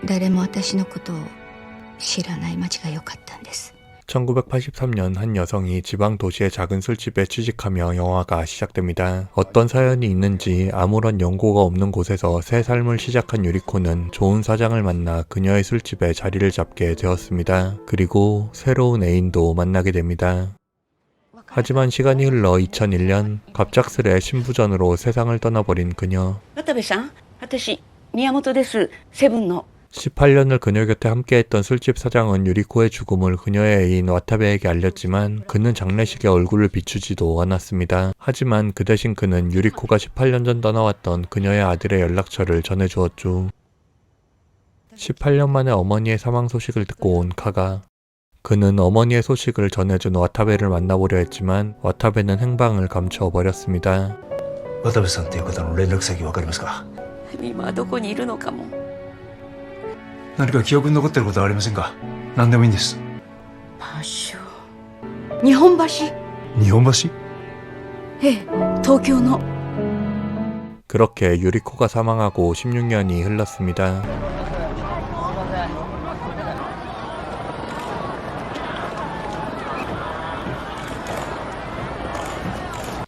誰も私のことを知らない町が良かったんです。 1983년 한 여성이 지방 도시의 작은 술집에 취직하며 영화가 시작됩니다. 어떤 사연이 있는지 아무런 연고가 없는 곳에서 새 삶을 시작한 유리코는 좋은 사장을 만나 그녀의 술집에 자리를 잡게 되었습니다. 그리고 새로운 애인도 만나게 됩니다. 하지만 시간이 흘러 2001년 갑작스레 신부전으로 세상을 떠나버린 그녀. 渡部さん、私宮本です。セブンの 18년을 그녀 곁에 함께했던 술집 사장은 유리코의 죽음을 그녀의 애인 와타베에게 알렸지만 그는 장례식에 얼굴을 비추지도 않았습니다. 하지만 그 대신 그는 유리코가 18년 전 떠나왔던 그녀의 아들의 연락처를 전해주었죠. 18년 만에 어머니의 사망 소식을 듣고 온 카가. 그는 어머니의 소식을 전해준 와타베를 만나보려 했지만 와타베는 행방을 감춰버렸습니다. 渡部さんっていう方の連絡先わかりますか？今どこにいるのかも。何か記憶に残ってることはありませんか？何でもいいんです。場所、日本橋。日本橋？ええ、東京の。 그렇게 유리코가 사망하고 16년이 흘렀습니다.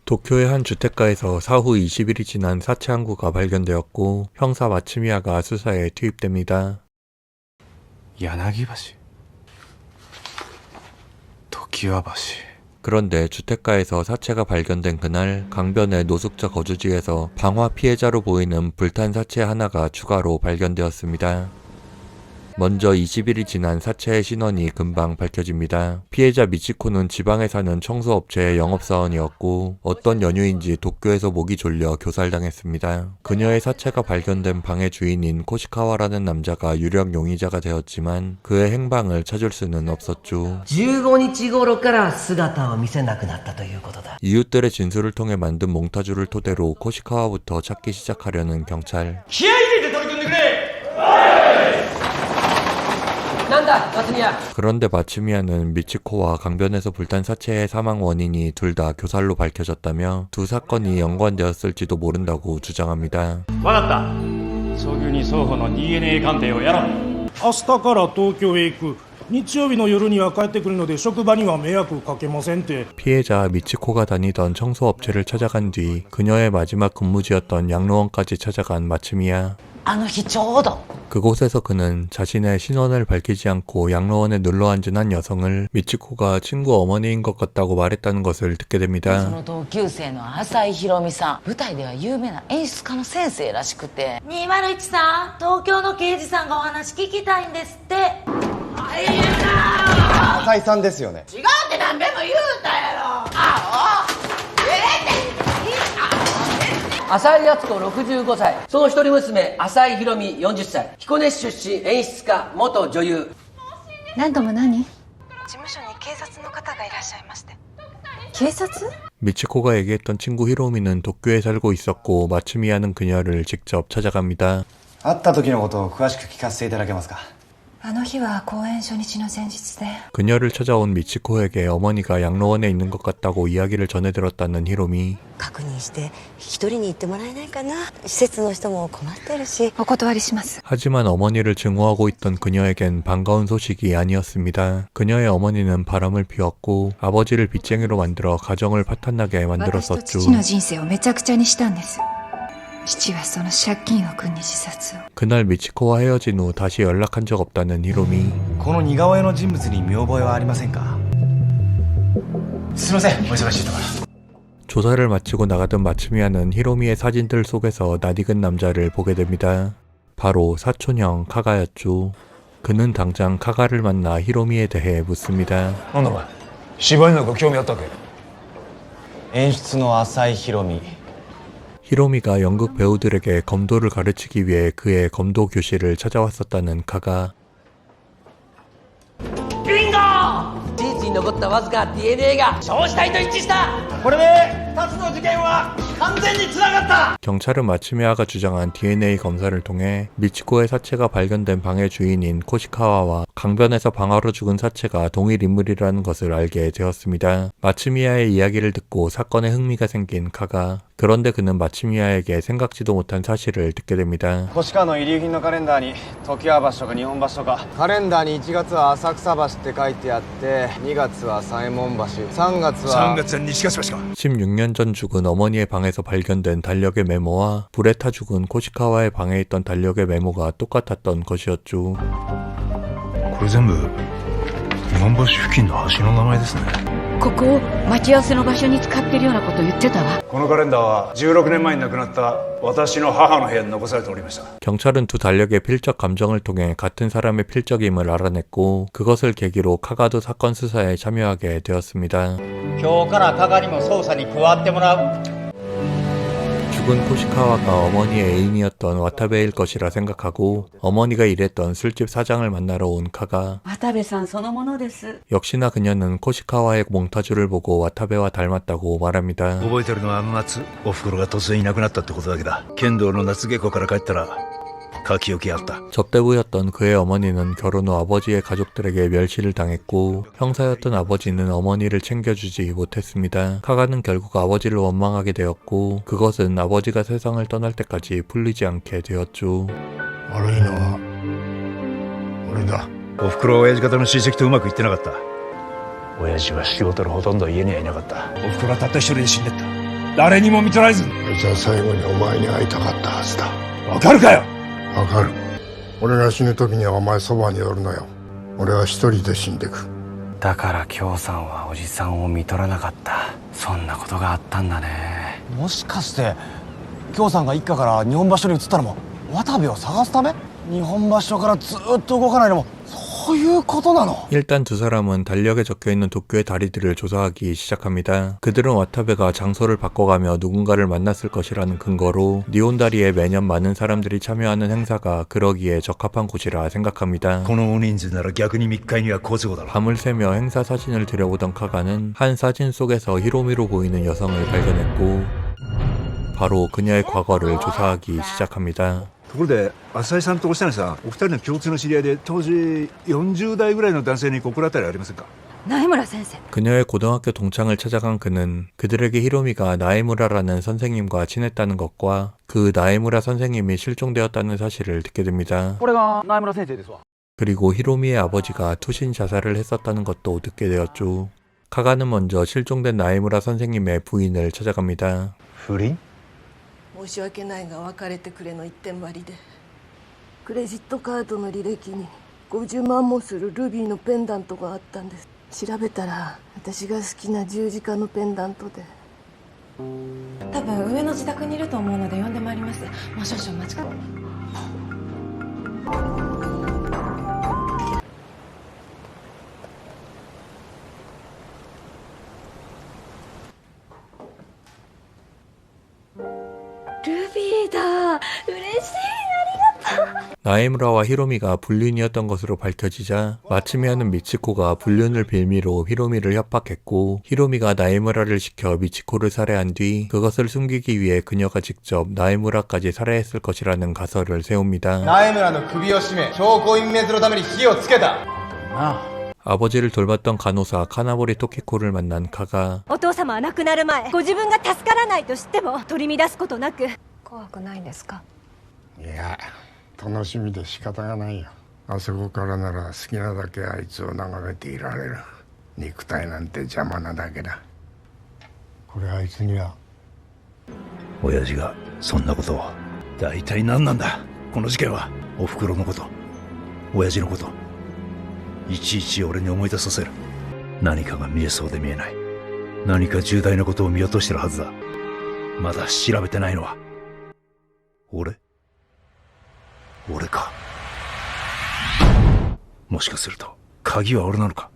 도쿄의 한 주택가에서 사후 20일이 지난 사체 한 구가 발견되었고 형사 마츠미야가 수사에 투입됩니다. 柳橋、常盤橋。 그런데 주택가에서 사체가 발견된 그날 강변의 노숙자 거주지에서 방화 피해자로 보이는 불탄 사체 하나가 추가로 발견되었습니다. 먼저 20일이 지난 사체의 신원이 금방 밝혀집니다. 피해자 미치코는 지방에 사는 청소업체의 영업사원이었고 어떤 연유인지 도쿄에서 목이 졸려 교살당했습니다. 그녀의 사체가 발견된 방의 주인인 코시카와라는 남자가 유력 용의자가 되었지만 그의 행방을 찾을 수는 없었죠. 15日頃から姿を見せなくなったということだ。 이웃들의 진술을 통해 만든 몽타주를 토대로 코시카와부터 찾기 시작하려는 경찰. 그런데 마츠미야는 미치코와 강변에서 불탄 사체의 사망 원인이 둘 다 교살로 밝혀졌다며 두 사건이 연관되었을지도 모른다고 주장합니다. わかった。早急に双方の DNA 鑑定をやろう。明日から東京へ行く。日曜日の夜には帰ってくるので職場には迷惑かけませんって。 피해자 미치코가 다니던 청소업체를 찾아간 뒤 그녀의 마지막 근무지였던 양로원까지 찾아간 마츠미야. あの日ちょうど 그곳에서 그는 자신의 신원을 밝히지 않고 양로원에 눌러앉은 한 여성을 미치코가 친구 어머니인 것 같다고 말했다는 것을 듣게 そ 됩니다. の同級生の浅井ひろみさん、舞台では有名な演出家の先生らしくて。201さん、東京の刑事さんがお話聞きたいんですって。浅井さんですよね。違うって何べも言うたやろ。あお浅井敦子65歳、その一人娘浅井ひろみ40歳、彦根市出身演出家元女優。何度も何？事務所に警察の方がいらっしゃいまして。警察？ 미치코가 얘기했던 친구 히로미는 도쿄에 살고 있었고 마츠미야는 그녀를 직접 찾아갑니다. 会った時のことを詳しく聞かせていただけますか？あの日は公演初日の前日で。 그녀를 찾아온 미치코에게 어머니가 양로원에 있는 것 같다고 이야기를 전해들었다는 히로미. 確認して一人に行ってもらえないかな。施設の人も困ってるし。お断りします。 하지만 어머니를 증오하고 있던 그녀에겐 반가운 소식이 아니었습니다. 그녀의 어머니는 바람을 피웠고 아버지를 빚쟁이로 만들어 가정을 파탄나게 만들었었죠. 父の人生をめちゃくちゃにしたんです。父はその借金を苦に自殺を。 그날 미치코와 헤어진 후 다시 연락한 적 없다는 히로미. この似顔絵の人物に見覚えはありませんか？すいません、お忙しいところ。 조사를 마치고 나가던 마츠미야는 히로미의 사진들 속에서 낯익은 남자를 보게 됩니다. 바로 사촌형 카가였죠. 그는 당장 카가를 만나 히로미에 대해 묻습니다. なんだお前、芝居なんか興味あったっけ？演出の浅井ひろみ。 히로미가 연극 배우들에게 검도를 가르치기 위해 그의 검도 교실을 찾아왔었다는 카가. ビンゴ！事実に残ったわずか DNA が焼死体と一致した。これで辰の事件は完全に繋がった。 경찰은 마츠미야가 주장한 DNA 검사를 통해 미치코의 사체가 발견된 방의 주인인 코시카와와 강변에서 방화로 죽은 사체가 동일 인물이라는 것을 알게 되었습니다. 마츠미야의 이야기를 듣고 사건에 흥미가 생긴 카가 그런데 그는 마침 미아에게 생각지도 못한 사실을 듣게 됩니다. 星川の遺留品のカレンダーに常盤橋とか日本橋とかカレンダーに1月は浅草橋って書いてあって2月は左衛門橋3月は西ヶ島か 16년 전 죽은 어머니의 방에서 발견된 달력의 메모와 불에 타 죽은 코시카와의 방에 있던 달력의 메모가 똑같았던 것이었죠. これ全部日本橋付近の橋の名前ですね。ここを待ち合わせの場所に使ってるようなこと言ってたわ。このカレンダーは16年前に亡くなった私の母の部屋に残されておりました。 경찰은 두 달력의 필적 감정을 통해 같은 사람의 필적임을 알아냈고 그것을 계기로 카가도 사건 수사에 참여하게 되었습니다. 今日から係も捜査に加わってもらう。 죽은 코시카와가 어머니의 애인이었던 와타베일 것이라 생각하고 어머니가 일했던 술집 사장을 만나러 온 카가 渡部さんそのものです。 역시나 그녀는 코시카와의 몽타주를 보고 와타베와 닮았다고 말합니다. 覚えてるのはあの夏おふくろが突然いなくなったってことだけだ。剣道の夏稽古から帰ったら書き置きあった。 접대부였던 그의 어머니는 결혼 후 아버지의 가족들에게 멸시를 당했고 형사였던 아버지는 어머니를 챙겨주지 못했습니다. 카가는 결국 아버지를 원망하게 되었고 그것은 아버지가 세상을 떠날 때까지 풀리지 않게 되었죠. 悪いのは俺だ。おふくろは親父方の親戚とうまくいってなかった。親父は仕事のほとんど家にはいなかった。おふくろはたった一人で死んでった。誰にも見取られず。あいつは最後にお前に会いたかったはずだ。わかるかよ。わかる。俺が死ぬ時にはお前そばにおるのよ。俺は一人で死んでく。だから京さんはおじさんを見取らなかった。そんなことがあったんだね。もしかして京さんが一家から日本橋に移ったのも渡部を探すため？日本橋からずっと動かないのもそういうことなの？ 일단 두 사람은 달력에 적혀있는 도쿄의 다리들을 조사하기 시작합니다. 그들은 와타베가 장소를 바꿔가며 누군가를 만났을 것이라는 근거로 니온다리에 매년 많은 사람들이 참여하는 행사가 그러기에 적합한 곳이라 생각합니다. この大人数なら逆に密会には好都合だろ。 밤을 새며 행사 사진을 들여보던 카가는 한 사진 속에서 히로미로 보이는 여성을 발견했고 바로 그녀의 과거를 조사하기 시작합니다. ところで浅井さんとおっしゃるさん、お二人の共通の知り合いで当時40代ぐらいの男性に心当たりありませんか？ 苗村先生。 그녀의 고등학교 동창을 찾아간 그는 그들에게 히로미가 나에무라라는 선생님과 친했다는 것과 그 나에무라 선생님이 실종되었다는 사실을 듣게 됩니다. これが苗村先生ですわ。 그리고 히로미의 아버지가 투신 자살을 했었다는 것도 듣게 되었죠. 카가는 먼저 실종된 나에무라 선생님의 부인을 찾아갑니다. 不倫？申し訳ないが別れてくれの一点張りでクレジットカードの履歴に50万もするルビーのペンダントがあったんです。調べたら私が好きな十字架のペンダントで多分上の自宅にいると思うので呼んでまいります。もう少々お待ちください。ルビーだ。嬉しい。 나에무라와 히로미가 불륜이었던 것으로 밝혀지자 마츠미야는 미치코가 불륜을 빌미로 히로미를 협박했고 히로미가 나에무라를 시켜 미치코를 살해한 뒤 그것을 숨기기 위해 그녀가 직접 나에무라까지 살해했을 것이라는 가설을 세웁니다. 苗村の首を絞め証拠隠滅のために火をつけた。 아버지를 돌봤던 간호사 카나보리 토키코를 만난 카가 お父様は亡くなる前ご自分が助からないと知っても取り乱すことなく怖くないんですか？いや楽しみで仕方がないよ。あそこからなら好きなだけあいつを眺めていられる。肉体なんて邪魔なだけだ。これあいつには親父がそんなことを。大体何なんだこの事件は。おふくろのこと親父のこといちいち俺に思い出させる。何かが見えそうで見えない。何か重大なことを見落としてるはずだ。まだ調べてないのは俺か。もしかすると鍵は俺なのか。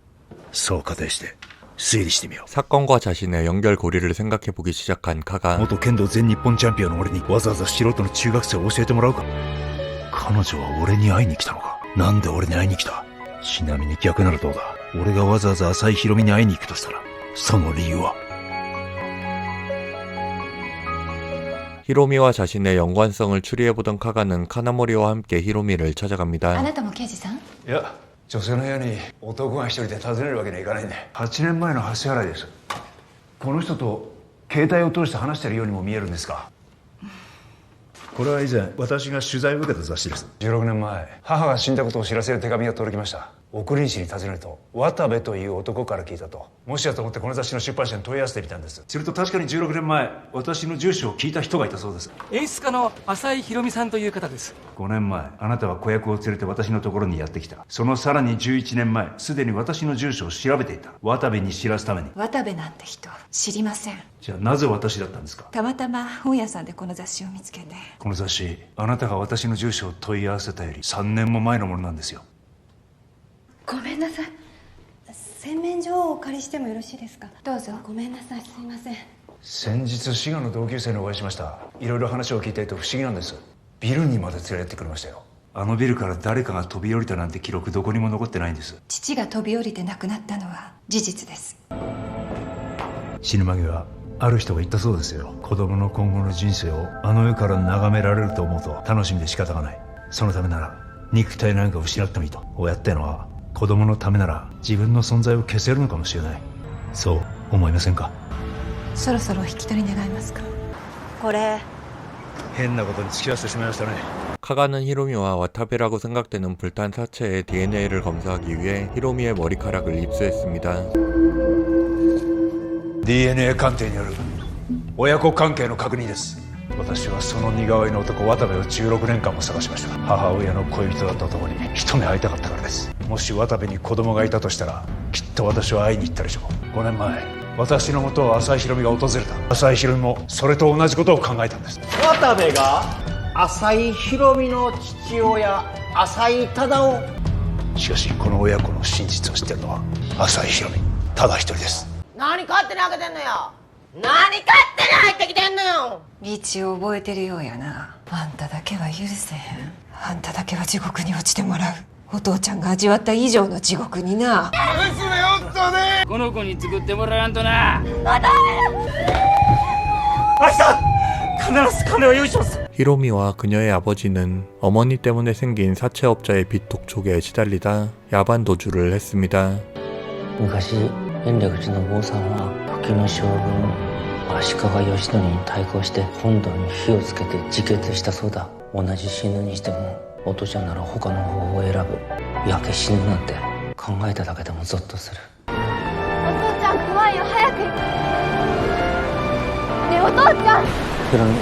そう仮定して推理してみよう。 사건과 자신의 연결고리를 생각해보기 시작한 카가 元剣道全日本チャンピオンの俺にわざわざ素人の中学生を教えてもらうか。彼女は俺に会いに来たのか。なんで俺に会いに来た。ちなみに逆ならどうだ。俺がわざわざ浅井宏美に会いに行くとしたらその理由は。 히로미와 자신의 연관성을 추리해보던 카가는 카나모리와 함께 히로미를 찾아갑니다. あなたも刑事さん？いや、女性の部屋に男が一人で訪ねるわけにはいかないんで。8年前の橋払いです。この人と携帯を通して話してるようにも見えるんですが。これは以前私が取材を受けた雑誌です。16年前母が死んだことを知らせる手紙が届きました。送り主に尋ねると渡部という男から聞いたと。もしやと思ってこの雑誌の出版社に問い合わせてみたんです。すると確かに16年前私の住所を聞いた人がいたそうです。演出家の浅井宏美さんという方です。5年前あなたは子役を連れて私のところにやってきた。そのさらに11年前すでに私の住所を調べていた。渡部に知らすために。渡部なんて人知りません。じゃあなぜ私だったんですか？たまたま本屋さんでこの雑誌を見つけて。この雑誌あなたが私の住所を問い合わせたより3年も前のものなんですよ。ごめんなさい。洗面所をお借りしてもよろしいですか？どうぞ。ごめんなさい、すいません。先日滋賀の同級生にお会いしました。いろいろ話を聞いていて不思議なんです。ビルにまで連れてってくれましたよ。あのビルから誰かが飛び降りたなんて記録どこにも残ってないんです。父が飛び降りて亡くなったのは事実です。死ぬ間際ある人が言ったそうですよ。子供の今後の人生をあの世から眺められると思うと楽しみで仕方がない。そのためなら肉体なんか失ってもいいと。親ってのは子供のためなら自分の存在を消せるのかもしれない。そう思いませんか？そろそろお引き取り願えますか？これ変なことに付き合わせてしまいましたね。카가는 히로미와 와타베라고 생각되는 불탄 사체의 DNA를 검사하기 위해 히로미의 머리카락을 입수했습니다. DNA 鑑定による親子関係の確認です。私はその似顔絵の男渡部を16年間も探しました。母親の恋人だった男に一目会いたかったからです。もし渡部に子供がいたとしたらきっと私は会いに行ったでしょう。5年前私の元を浅井宏美が訪れた。浅井宏美もそれと同じことを考えたんです。渡部が浅井宏美の父親浅井忠夫。しかしこの親子の真実を知ってるのは浅井宏美ただ一人です。何勝手に開けてんのよ。何勝手に入ってきてんのよ。一応覚えてるようやな。あんただけは許せへん。あんただけは地獄に落ちてもらう。お父ちゃんが味わった以上の地獄にな。娘おったね。この子に作ってもらわんとな。히로미와 그녀의 아버지는 어머니 때문에 생긴 사채업자의 빚 독촉에 시달리다 야반 도주를 했습니다. 昔延暦寺の坊さんは時の将軍足利義則に対抗して本堂に火をつけて自決したそうだ。同じ死ぬにしてもお父ちゃんなら他の方法を選ぶ。焼け死ぬなんて考えただけでもゾッとする。お父ちゃん怖いよ。早く行く。ねえお父ちゃん。ヒロミ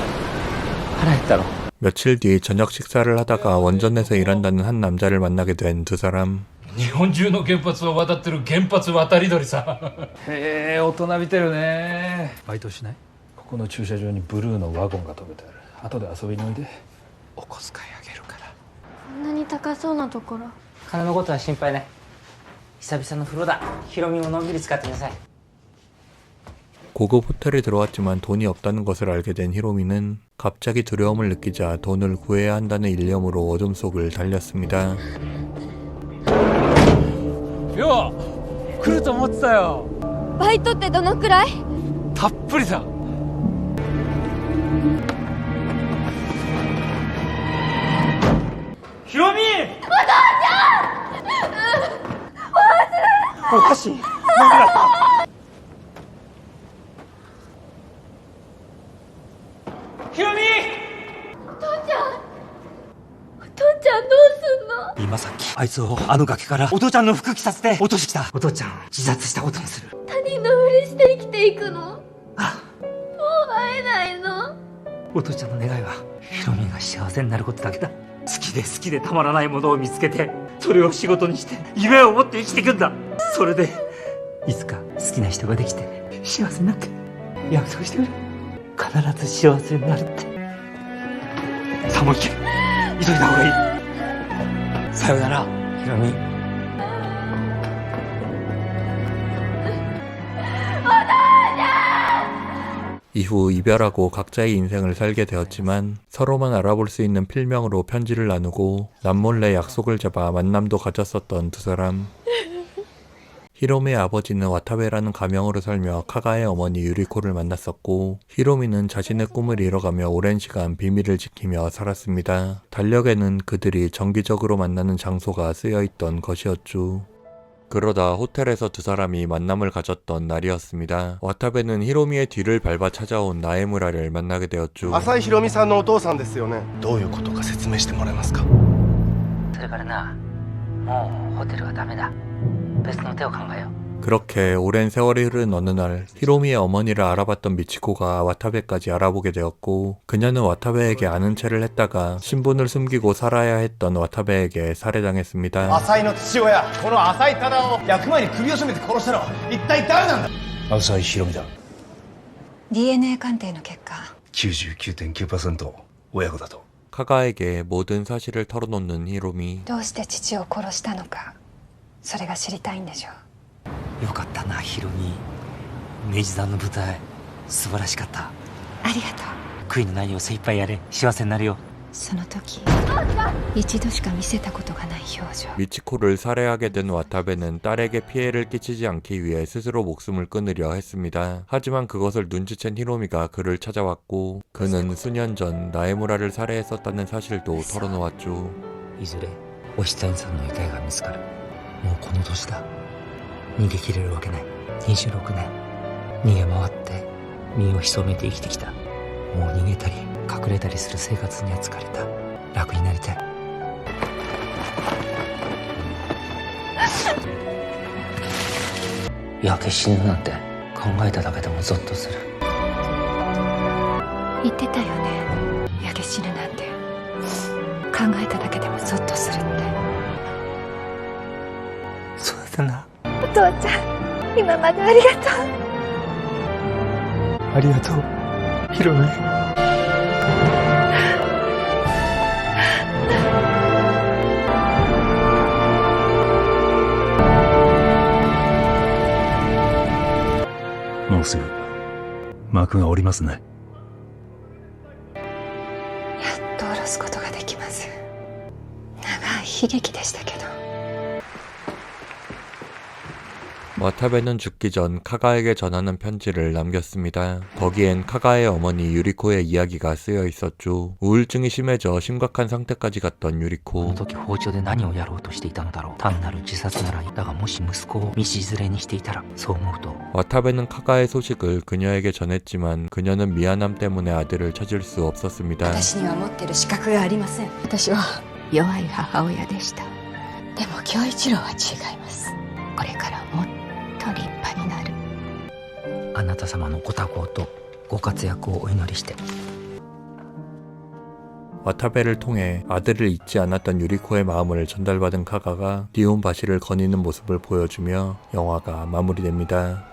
腹減ったろ。 며칠 뒤 저녁 식사를 하다가 원전에서 일한다는 한 남자를 만나게 된 두 사람. 日本中の原発を渡ってる原発渡り鳥さ。へえ、大人びてるね。バイトしない？ここの駐車場にブルーのワゴンが止めてある。後で遊びにおいで。お小遣いあげるから。こんなに高そうなところ。金のことは心配ない。久々の風呂だ。ヒロミものんびり使ってください。 고급 호텔에 들어왔지만 돈이 없다는 것을 알게 된 히로미는 갑자기 두려움을 느끼자 돈을 구해야 한다는 일념으로 어둠 속을 달렸습니다. よう来ると思ってたよ。バイトってどのくらい？たっぷりだ。ヒロミ！お父ちゃん！おかしい。何があった？ヒロミ！お父ちゃんどうすんの？今さっきあいつをあの崖からお父ちゃんの服着させて落としてきた。お父ちゃん自殺したことにする。他人のふりして生きていくの？もう会えないの？お父ちゃんの願いはヒロミが幸せになることだけだ。好きでたまらないものを見つけてそれを仕事にして夢を持って生きていくんだ。それでいつか好きな人ができて幸せになって約束してくれ。必ず幸せになるって。さあもう一軒急いだ方がいい。さようならヒロミ。 이후 이별하고 각자의 인생을 살게 되었지만 서로만 알아볼 수 있는 필명으로 편지를 나누고 남몰래 약속을 잡아 만남도 가졌었던 두 사람. 히로미의 아버지는 와타베라는 가명으로 살며 카가의 어머니 유리코를 만났었고 히로미는 자신의 꿈을 이뤄가며 오랜 시간 비밀을 지키며 살았습니다. 달력에는 그들이 정기적으로 만나는 장소가 쓰여있던 것이었죠. 그러다 호텔에서 두 사람이 만남을 가졌던 날이었습니다. 와타베는 히로미의 뒤를 밟아 찾아온 나에무라를 만나게 되었죠. 浅井ひろみさんのお父さんですよね。どういうことか説明してもらえますか。それからな、もうホテルはダメだ。別の手を考えよう。 그렇게 오랜 세월이 흐른 어느 날 히로미의 어머니를 알아봤던 미치코가 와타베까지 알아보게 되었고 그녀는 와타베에게 아는 체를 했다가 신분을 숨기고 살아야 했던 와타베에게 살해당했습니다. 浅井の父親、この浅井忠夫、焼く前に首を絞めて殺したのは一体誰なんだ。浅井ひろみだ。 DNA 鑑定の結果 99.9% 親子だと。 카가에게 모든 사실을 털어놓는 히로미. どうして父を殺したのか、それが知りたいんでしょう。よかったなヒロミ。明治座の舞台素晴らしかった。ありがとう。悔いのないよう精一杯やれ。幸せになるよ。その時一度しか見せたことがない表情。 미치코를 살해하게 된 와타베는 딸에게 피해를 끼치지 않기 위해 스스로 목숨을 끊으려 했습니다. 하지만 그것을 눈치챈 히로미가 그를 찾아왔고 그는 수년 전 나에무라를 살해했었다는 사실도 털어놓았죠. いずれおしさんの遺体が見つかる。もうこの年だ。逃げ切れるわけない。26年逃げ回って身を潜めて生きてきた。もう逃げたり隠れたりする生活には疲れた。楽になりたい。焼け死ぬなんて考えただけでもゾッとする。言ってたよね、焼け死ぬなんて考えただけでもゾッとするって。そうだな。お父ちゃん、今までありがとう。ありがとうヒロミ。もうすぐ幕が下りますね。やっと下ろすことができます。長い悲劇でしたけど。 와타베는 죽기 전 카가에게 전하는 편지를 남겼습니다. 거기엔 카가의 어머니 유리코의 이야기가 쓰여 있었죠. 우울증이 심해져 심각한 상태까지 갔던 유리코. この時包丁で何をやろうとしていたのだろう。単なる自殺ならいい。だがもし息子を道連れにしていたら、そう思うと 와타베는 카가의 소식을 그녀에게 전했지만 그녀는 미안함 때문에 아들을 찾을 수 없었습니다. 私には持ってる資格がありません。私は弱い母親でした。でも恭一郎は違います。これからもっと立派になる。あなた様のご多幸とご活躍をお祈りして。 와타베를 통해 아들을 잊지 않았던 유리코의 마음을 전달받은 카가가 니온바시를 거니는 모습을 보여주며 영화가 마무리됩니다.